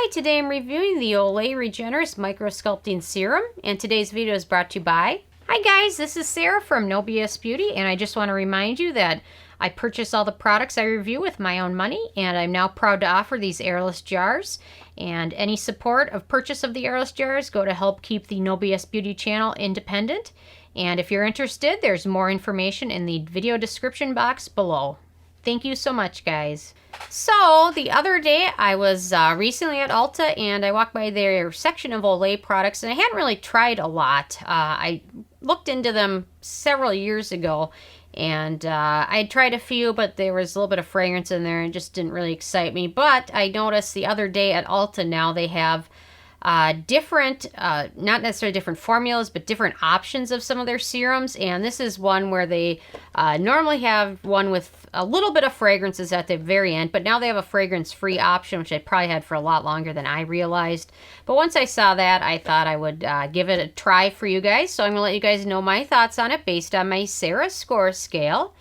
Hi, today I'm reviewing the OLAY Regenerist Micro-Sculpting Serum, and today's video is brought to you by... Hi guys, this is Sarah from No BS Beauty, and I just want to remind you that I purchase all the products I review with my own money, and I'm now proud to offer these airless jars. And any support of purchase of the airless jars go to help keep the No BS Beauty channel independent. And if you're interested, there's more information in the video description box below. Thank you so much, guys. So, the other day, I was recently at Ulta, and I walked by their section of Olay products, and I hadn't really tried a lot. I looked into them several years ago, and I had tried a few, but there was a little bit of fragrance in there, and it just didn't really excite me. But I noticed the other day at Ulta now they have different, not necessarily different formulas, but different options of some of their serums. And this is one where they normally have one with a little bit of fragrances at the very end, but now they have a fragrance-free option, which I probably had for a lot longer than I realized. But once I saw that, I thought I would give it a try for you guys. So I'm going to let you guys know my thoughts on it based on my Sarah score scale.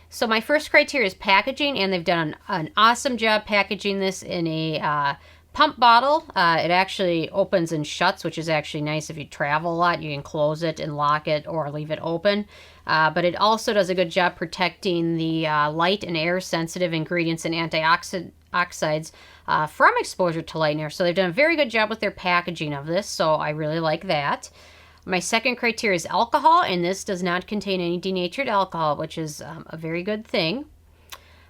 So my first criteria is packaging, and they've done an awesome job packaging this in a pump bottle. It actually opens and shuts, which is actually nice if you travel a lot. You can close it and lock it or leave it open. But it also does a good job protecting the light and air sensitive ingredients and antioxidants from exposure to light and air. So they've done a very good job with their packaging of this, so I really like that. My second criteria is alcohol, and this does not contain any denatured alcohol, which is a very good thing.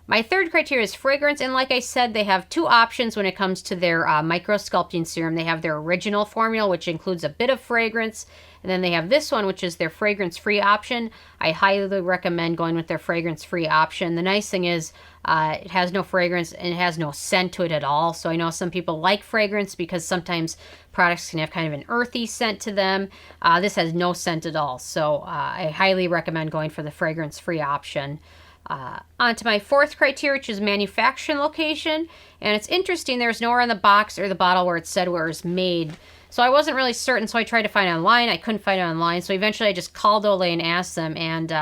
My third criteria is fragrance, and like I said, they have two options when it comes to their micro-sculpting serum. They have their original formula, which includes a bit of fragrance, and then they have this one, which is their fragrance-free option. I highly recommend going with their fragrance-free option. The nice thing is it has no fragrance and it has no scent to it at all. So I know some people like fragrance because sometimes products can have kind of an earthy scent to them. This has no scent at all, so I highly recommend going for the fragrance-free option. On to my fourth criteria, which is manufacturing location. And it's interesting, there's nowhere in the box or the bottle where it said where it was made. So I wasn't really certain, so I tried to find it online. I couldn't find it online, so eventually I just called Olay and asked them, and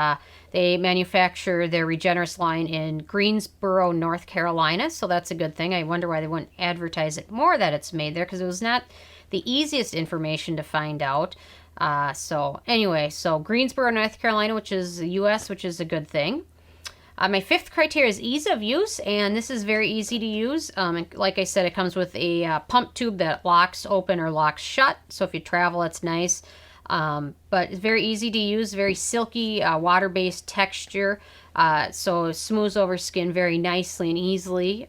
they manufacture their Regenerist line in Greensboro, North Carolina, so that's a good thing. I wonder why they wouldn't advertise it more that it's made there, because it was not the easiest information to find out. So anyway, so Greensboro, North Carolina, which is the U.S., which is a good thing. My fifth criteria is ease of use, and this is very easy to use. Like I said, it comes with a pump tube that locks open or locks shut, so if you travel, it's nice. But it's very easy to use, very silky, water-based texture, so it smooths over skin very nicely and easily,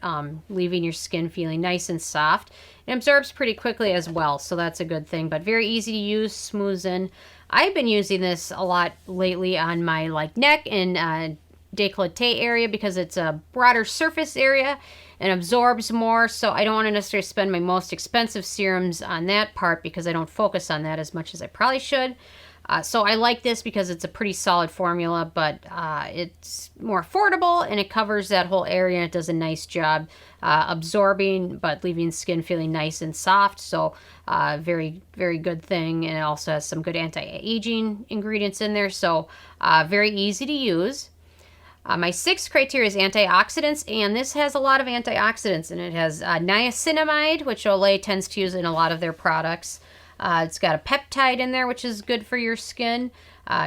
leaving your skin feeling nice and soft. It absorbs pretty quickly as well, so that's a good thing, but very easy to use, smooths in. I've been using this a lot lately on my neck and décolleté area because it's a broader surface area and absorbs more, so I don't want to necessarily spend my most expensive serums on that part because I don't focus on that as much as I probably should. So I like this because it's a pretty solid formula, but it's more affordable and it covers that whole area and it does a nice job absorbing but leaving skin feeling nice and soft, so very, very good thing. And it also has some good anti-aging ingredients in there, so very easy to use. My sixth criteria is antioxidants, and this has a lot of antioxidants, and it has niacinamide, which Olay tends to use in a lot of their products. It's got a peptide in there, which is good for your skin,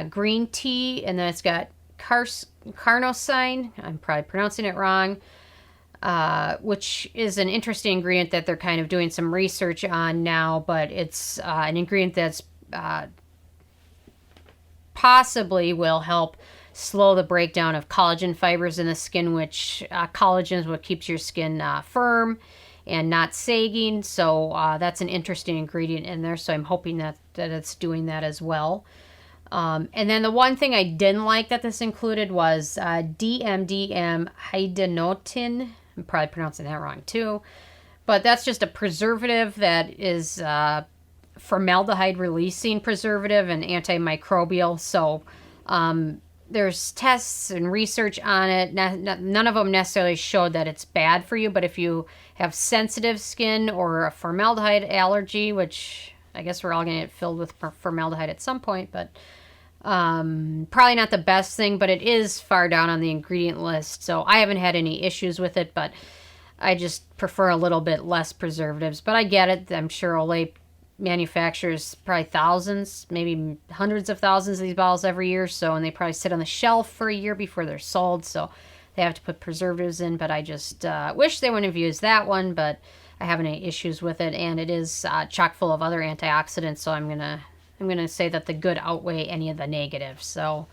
green tea, and then it's got carnosine, I'm probably pronouncing it wrong, which is an interesting ingredient that they're kind of doing some research on now, but it's an ingredient that's possibly will help slow the breakdown of collagen fibers in the skin, which collagen is what keeps your skin firm and not sagging. So that's an interesting ingredient in there. So I'm hoping that it's doing that as well. And then the one thing I didn't like that this included was DMDM hydenotin. I'm probably pronouncing that wrong too. But that's just a preservative that is formaldehyde releasing preservative and antimicrobial. So there's tests and research on it. None of them necessarily showed that it's bad for you, but if you have sensitive skin or a formaldehyde allergy, which I guess we're all going to get filled with formaldehyde at some point, but probably not the best thing, but it is far down on the ingredient list. So I haven't had any issues with it, but I just prefer a little bit less preservatives, but I get it. I'm sure Olay manufactures probably thousands, maybe hundreds of thousands of these bottles every year. So, and they probably sit on the shelf for a year before they're sold. So they have to put preservatives in, but I just wish they wouldn't have used that one, but I haven't any issues with it. And it is chock full of other antioxidants. So I'm gonna say that the good outweigh any of the negatives. So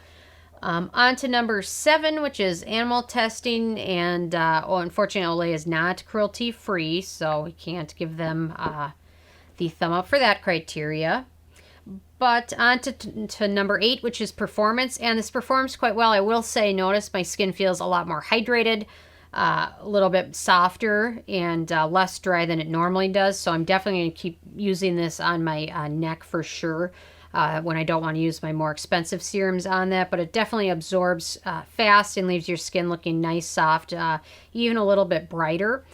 on to number 7, which is animal testing. And unfortunately, Olay is not cruelty free, so we can't give them the thumb up for that criteria. But on to number 8, which is performance. And this performs quite well. I will say, notice my skin feels a lot more hydrated, a little bit softer, and less dry than it normally does. So I'm definitely going to keep using this on my neck for sure when I don't want to use my more expensive serums on that. But it definitely absorbs fast and leaves your skin looking nice, soft, even a little bit brighter.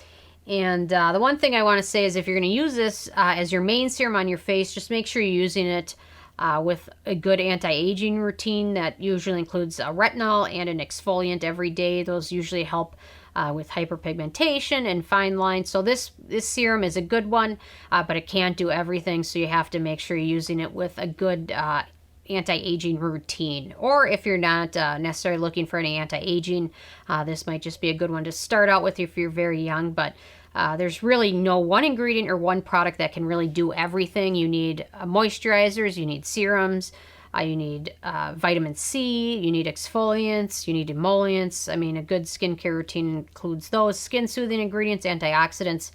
And the one thing I want to say is if you're going to use this as your main serum on your face, just make sure you're using it with a good anti-aging routine that usually includes a retinol and an exfoliant every day. Those usually help with hyperpigmentation and fine lines. So this serum is a good one, but it can't do everything. So you have to make sure you're using it with a good anti-aging routine. Or if you're not necessarily looking for any anti-aging, this might just be a good one to start out with if you're very young. But there's really no one ingredient or one product that can really do everything. You need moisturizers, you need serums, you need vitamin C, you need exfoliants, you need emollients. I mean, a good skincare routine includes those skin soothing ingredients, antioxidants.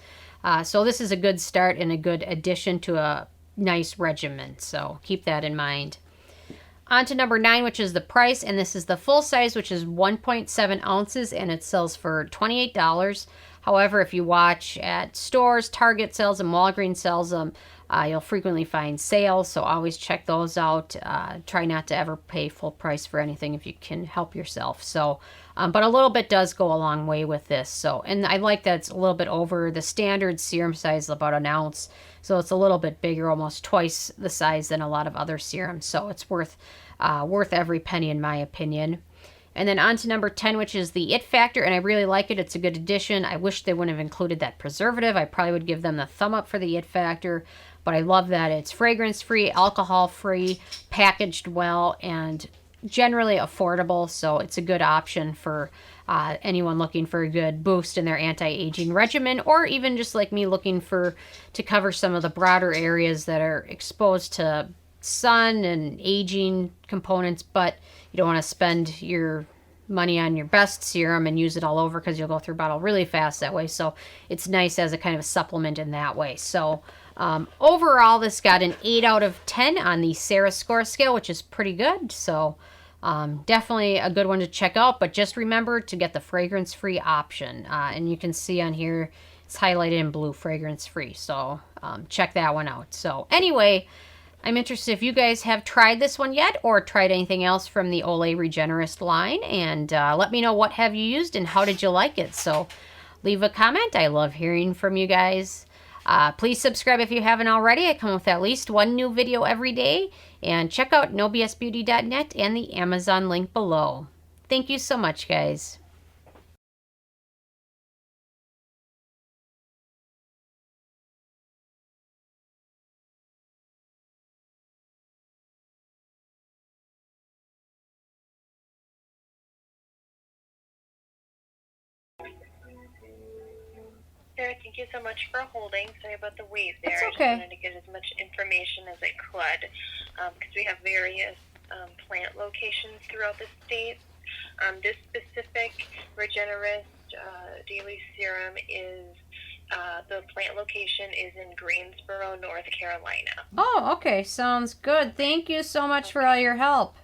So this is a good start and a good addition to a nice regimen. So keep that in mind. On to number 9, which is the price, and this is the full size, which is 1.7 ounces, and it sells for $28. However, if you watch at stores, Target sells them, Walgreens sells them, you'll frequently find sales, so always check those out. Try not to ever pay full price for anything if you can help yourself. So, but a little bit does go a long way with this. So, and I like that it's a little bit over the standard serum size, about an ounce. So it's a little bit bigger, almost twice the size than a lot of other serums. So it's worth every penny in my opinion. And then on to number 10, which is the It Factor, and I really like it. It's a good addition. I wish they wouldn't have included that preservative. I probably would give them the thumb up for the It Factor, but I love that it's fragrance-free, alcohol-free, packaged well, and generally affordable, so it's a good option for anyone looking for a good boost in their anti-aging regimen, or even just like me looking to cover some of the broader areas that are exposed to sun and aging components, but you don't want to spend your money on your best serum and use it all over because you'll go through a bottle really fast that way. So it's nice as a kind of a supplement in that way. So overall, this got an 8 out of 10 on the Sarah score scale, which is pretty good. So definitely a good one to check out, but just remember to get the fragrance-free option. And you can see on here, it's highlighted in blue, fragrance-free. So check that one out. So anyway, I'm interested if you guys have tried this one yet or tried anything else from the Olay Regenerist line, and let me know what have you used and how did you like it. So leave a comment. I love hearing from you guys. Please subscribe if you haven't already. I come with at least one new video every day, and check out nobsbeauty.net and the Amazon link below. Thank you so much, guys. Sarah, thank you so much for holding. Sorry about the wait there. It's okay. I just wanted to get as much information as I could because we have various plant locations throughout the state. This specific Regenerist Daily Serum is, the plant location is in Greensboro, North Carolina. Oh, okay. Sounds good. Thank you so much for all your help.